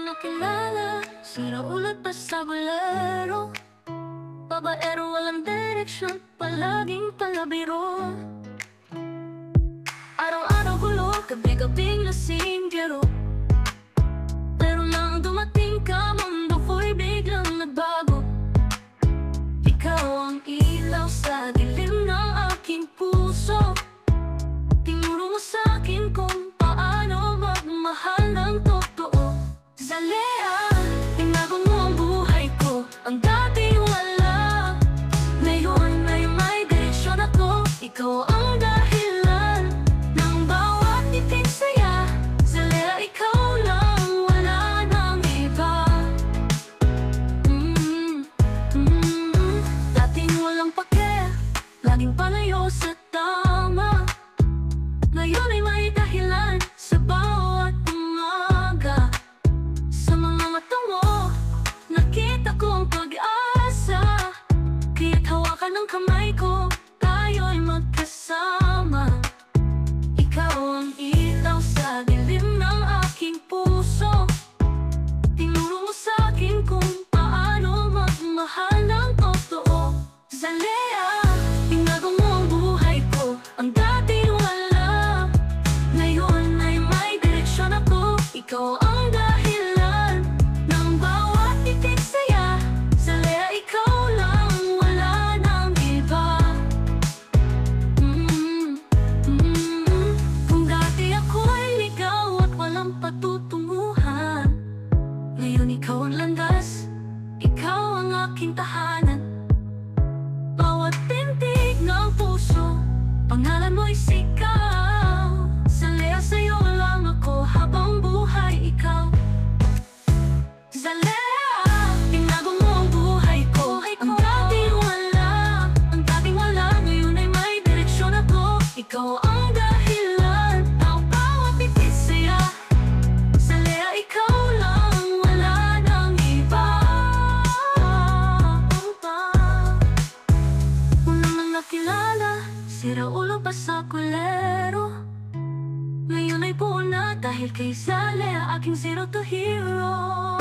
nakilala, sira ulat pa sa bolero. Babaero walang direksyon, palaging palabiro. Araw-araw gulo, gabi-gabing lasinggero. Pero nang dumating ka, mundo ko'y biglang nagbago. Ikaw ang ilaw sa dilim ng aking puso. Tinuro mo sa'kin kung paano magmahal ng totoo. Zalea, tinago mo ang buhay ko, ang dating wala. Ngayon ay may direksyon ako, ikaw ang dahilan ng bawat titig saya. Zalea, ikaw lang, wala nang iba. Dating walang pake, laging palayo sa tama. Ngayon ay may dahilan sa bawat umaga. Sa mga mata mo, nakita ko ang pag-asa. Kaya't hawakan ng kamay ko, tayo'y magkasama. Ikaw ang ilaw sa dilim ng aking puso. Tinuro mo sa'kin kung paano magmahal ng totoo. Zalea, tinago mo ang buhay ko, ang dating wala. Ngayon ay may direksyon ako, ikaw ang dahilan ng bawat titig saya. Zalea, ikaw lang, wala nang iba. Kung dati ako'y ligaw at walang patutunguhan, ngayon ikaw ang landas, ikaw ang aking tahanan. Bawat tintig ng puso, pangalan mo'y sigaw. Zalea, sa'yo lang ako habang buhay ikaw. Zalea, tinago mo ang buhay ko, ang dating wala. Ang dating wala, ngayon ay may direksyon ako, ikaw ang dahilan ng bawat titig saya. Zalea, ikaw lang, wala nang iba. Unang nang nakilala, sira ulo pa sa kulero. Ngayon ay buo na dahil kay Zalea, aking zero to hero.